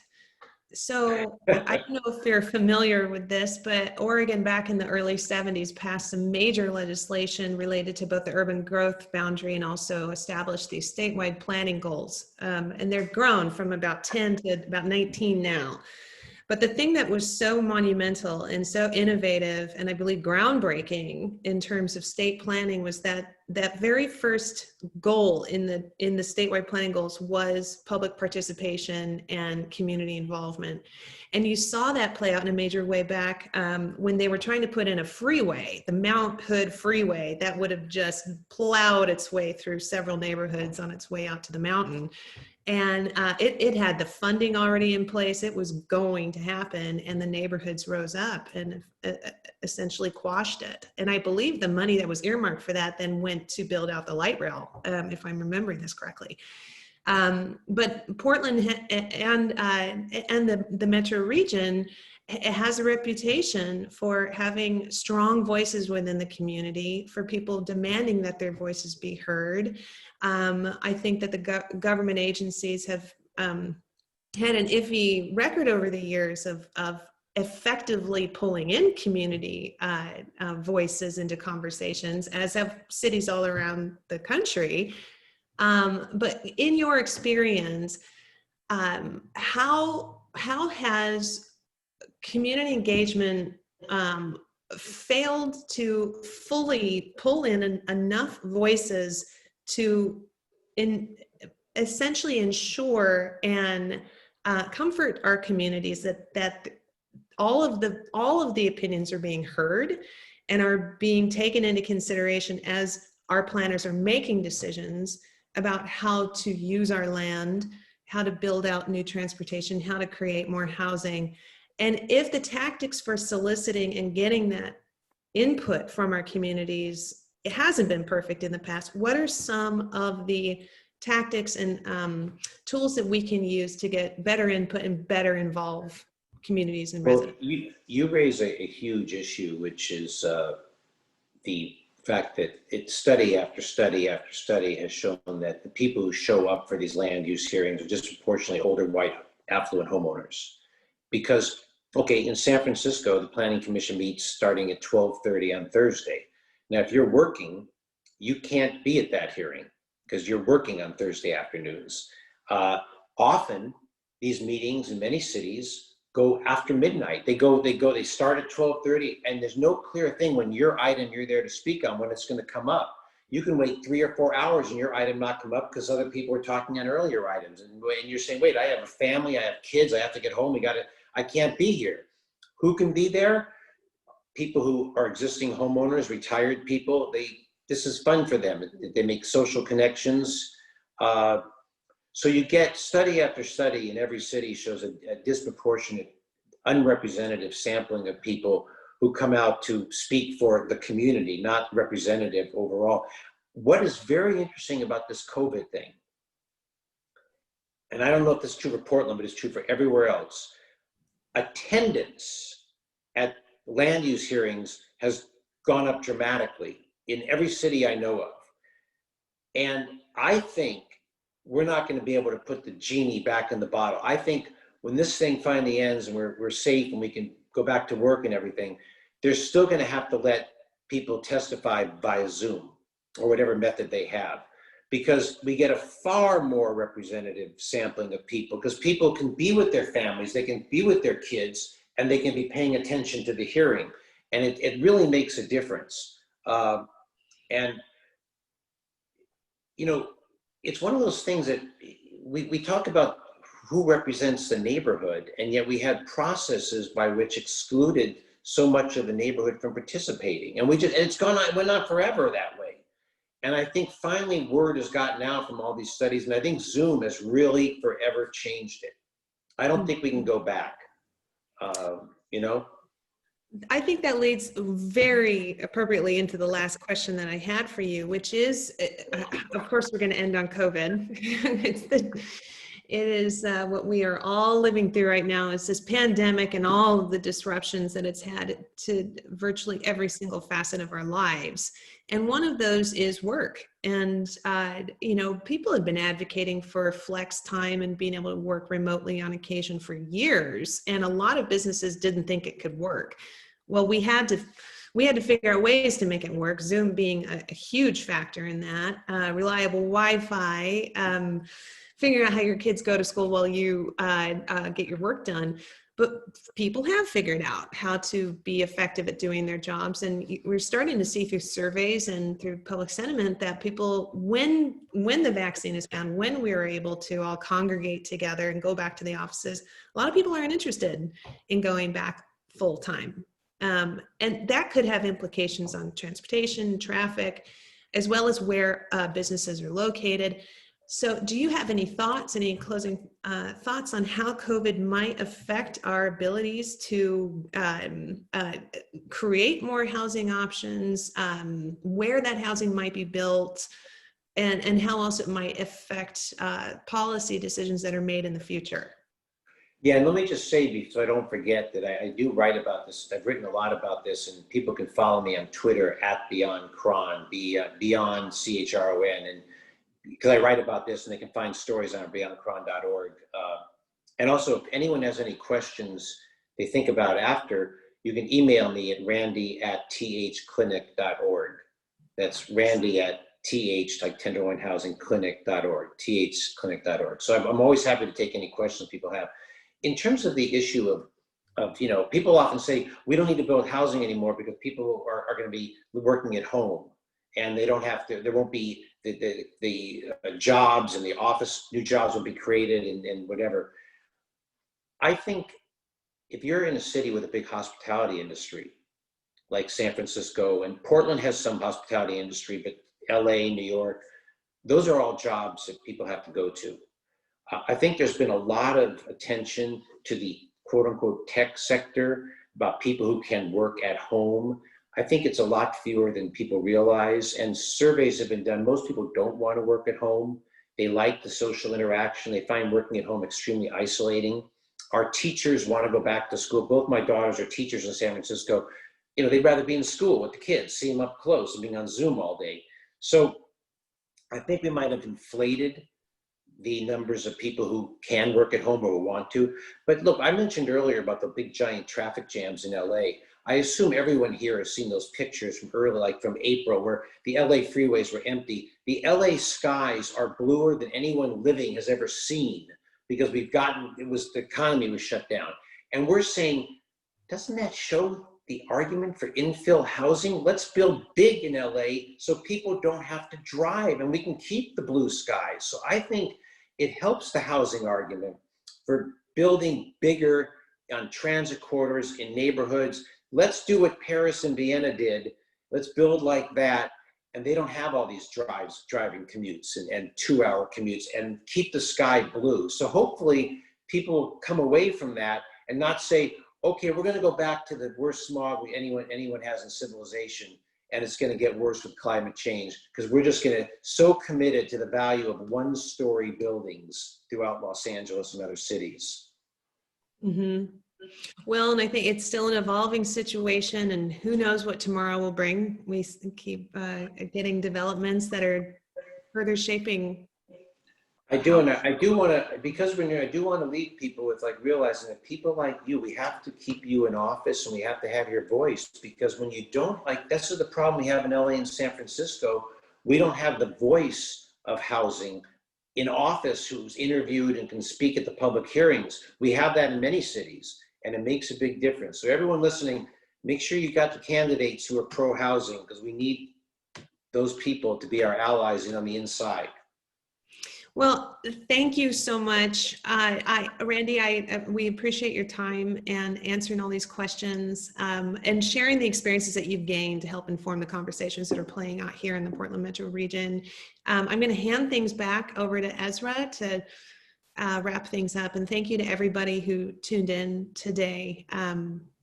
So I don't know if you're familiar with this, but Oregon back in the early 70s passed some major legislation related to both the urban growth boundary and also established these statewide planning goals. And they're grown from about 10 to about 19 now. But the thing that was so monumental and so innovative, and I believe groundbreaking in terms of state planning, was that very first goal in the statewide planning goals was public participation and community involvement. And you saw that play out in a major way back when they were trying to put in a freeway, the Mount Hood Freeway, that would have just plowed its way through several neighborhoods on its way out to the mountain. And it had the funding already in place. It was going to happen, and the neighborhoods rose up and essentially quashed it. And I believe the money that was earmarked for that then went to build out the light rail, if I'm remembering this correctly. But Portland and the metro region has a reputation for having strong voices within the community, for people demanding that their voices be heard. I think that the government agencies have had an iffy record over the years of effectively pulling in community voices into conversations, as have cities all around the country. But in your experience, how has community engagement failed to fully pull in enough voices to essentially ensure and comfort our communities that all of the opinions are being heard and are being taken into consideration as our planners are making decisions about how to use our land, how to build out new transportation, how to create more housing. And if the tactics for soliciting and getting that input from our communities, it hasn't been perfect in the past, what are some of the tactics and tools that we can use to get better input and better involve communities and residents? You raise a huge issue, which is the fact that study after study after study has shown that the people who show up for these land use hearings are disproportionately older, white, affluent homeowners. Because, okay, in San Francisco, the Planning Commission meets starting at 12:30 on Thursday. Now, if you're working, you can't be at that hearing because you're working on Thursday afternoons. Often, these meetings in many cities go after midnight. They start at 12:30, and there's no clear thing when your item you're there to speak on when it's going to come up. You can wait 3 or 4 hours and your item not come up because other people are talking on earlier items. And you're saying, wait, I have a family, I have kids, I have to get home, I can't be here. Who can be there? People who are existing homeowners, retired people. This is fun for them. They make social connections. So you get study after study in every city shows a disproportionate, unrepresentative sampling of people who come out to speak for the community, not representative overall. What is very interesting about this COVID thing, and I don't know if this is true for Portland, but it's true for everywhere else, attendance at land use hearings has gone up dramatically in every city I know of. And I think we're not going to be able to put the genie back in the bottle. I think when this thing finally ends and we're safe and we can go back to work and everything, they're still going to have to let people testify via Zoom or whatever method they have, because we get a far more representative sampling of people, because people can be with their families, they can be with their kids, and they can be paying attention to the hearing. And it really makes a difference. And, you know, it's one of those things that we talk about who represents the neighborhood, and yet we had processes by which excluded so much of the neighborhood from participating. And it's gone on, went on forever that way. And I think finally word has gotten out from all these studies, and I think Zoom has really forever changed it. I don't think we can go back, you know? I think that leads very appropriately into the last question that I had for you, which is, of course, we're going to end on COVID. It is what we are all living through right now is this pandemic and all of the disruptions that it's had to virtually every single facet of our lives. And one of those is work. And, people have been advocating for flex time and being able to work remotely on occasion for years. And a lot of businesses didn't think it could work. Well, we had to figure out ways to make it work, Zoom being a huge factor in that, reliable Wi-Fi, figuring out how your kids go to school while you get your work done. But people have figured out how to be effective at doing their jobs. And we're starting to see through surveys and through public sentiment that people, when the vaccine is found, when we are able to all congregate together and go back to the offices, a lot of people aren't interested in going back full time. And that could have implications on transportation, traffic, as well as where businesses are located. So do you have any thoughts, any closing thoughts on how COVID might affect our abilities to create more housing options, where that housing might be built, and how else it might affect policy decisions that are made in the future? Yeah, and let me just say, so I don't forget, that I do write about this. I've written a lot about this, and people can follow me on Twitter at Beyond Chron, Beyond CHRON, and because I write about this, and they can find stories on beyondchron.org. And also, if anyone has any questions they think about after, you can email me at randy@thclinic.org. That's randy@th, like Tenderloin Housing Clinic.org, thclinic.org. So I'm always happy to take any questions people have. In terms of the issue of people often say, we don't need to build housing anymore because people are going to be working at home, and they don't have to, there won't be the jobs and the office, new jobs will be created and whatever. I think if you're in a city with a big hospitality industry, like San Francisco, and Portland has some hospitality industry, but LA, New York, those are all jobs that people have to go to. I think there's been a lot of attention to the quote unquote tech sector about people who can work at home. I think it's a lot fewer than people realize, and surveys have been done. Most people don't want to work at home. They like the social interaction. They find working at home extremely isolating. Our teachers want to go back to school. Both my daughters are teachers in San Francisco. They'd rather be in school with the kids, see them up close, and being on Zoom all day. So I think we might have inflated the numbers of people who can work at home or who want to. But look, I mentioned earlier about the big giant traffic jams in LA. I assume everyone here has seen those pictures from early, like from April, where the LA freeways were empty. The LA skies are bluer than anyone living has ever seen, because the economy was shut down. And we're saying, doesn't that show the argument for infill housing? Let's build big in LA so people don't have to drive, and we can keep the blue skies. So I think it helps the housing argument for building bigger on transit corridors in neighborhoods. Let's do what Paris and Vienna did. Let's build like that. And they don't have all these driving commutes and 2-hour commutes, and keep the sky blue. So hopefully people come away from that and not say, okay, we're going to go back to the worst smog anyone has in civilization, and it's going to get worse with climate change, because we're just going to so committed to the value of 1-story buildings throughout Los Angeles and other cities. Mm-hmm. Well, and I think it's still an evolving situation, and who knows what tomorrow will bring. We keep getting developments that are further shaping. I do want to leave people with realizing that people like you, we have to keep you in office, and we have to have your voice, because when you don't, that's the problem we have in LA and San Francisco. We don't have the voice of housing in office who's interviewed and can speak at the public hearings. We have that in many cities, and it makes a big difference. So everyone listening, make sure you got the candidates who are pro-housing, because we need those people to be our allies on the inside. Well, thank you so much. Randy, we appreciate your time and answering all these questions, and sharing the experiences that you've gained to help inform the conversations that are playing out here in the Portland metro region. I'm going to hand things back over to Ezra to wrap things up. And thank you to everybody who tuned in today.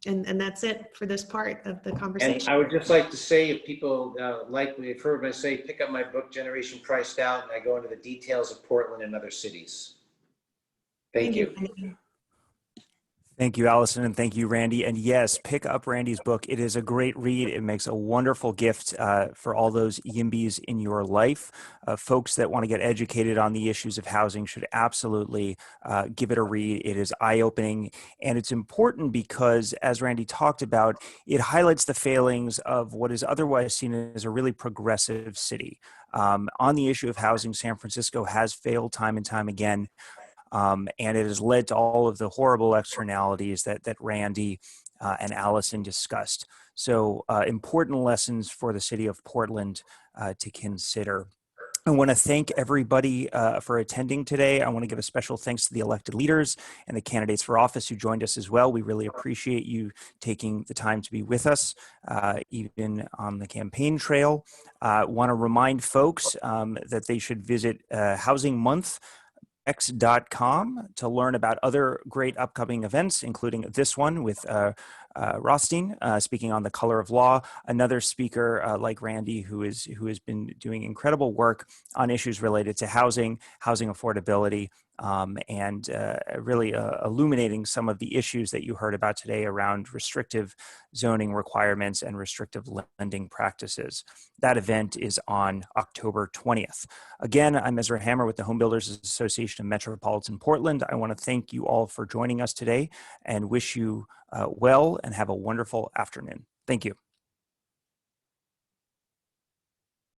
And that's it for this part of the And conversation. I would just like to say, if people like we've heard me say, pick up my book, Generation Priced Out, and I go into the details of Portland and other cities. Thank you. Thank you, Allison, and thank you, Randy. And yes, pick up Randy's book. It is a great read. It makes a wonderful gift for all those YIMBYs in your life. Folks that want to get educated on the issues of housing should absolutely give it a read. It is eye-opening, and it's important because, as Randy talked about, it highlights the failings of what is otherwise seen as a really progressive city. On the issue of housing, San Francisco has failed time and time again. And it has led to all of the horrible externalities that Randy and Allison discussed. So important lessons for the city of Portland to consider. I want to thank everybody for attending today. I want to give a special thanks to the elected leaders and the candidates for office who joined us as well. We really appreciate you taking the time to be with us, even on the campaign trail. Want to remind folks that they should visit Housing Month x.com to learn about other great upcoming events, including this one with Rothstein speaking on the color of law, another speaker like Randy who has been doing incredible work on issues related to housing affordability, and really illuminating some of the issues that you heard about today around restrictive zoning requirements and restrictive lending practices. That event is on October 20th. Again, I'm Ezra Hammer with the Home Builders Association of Metropolitan Portland. I want to thank you all for joining us today and wish you well and have a wonderful afternoon. Thank you.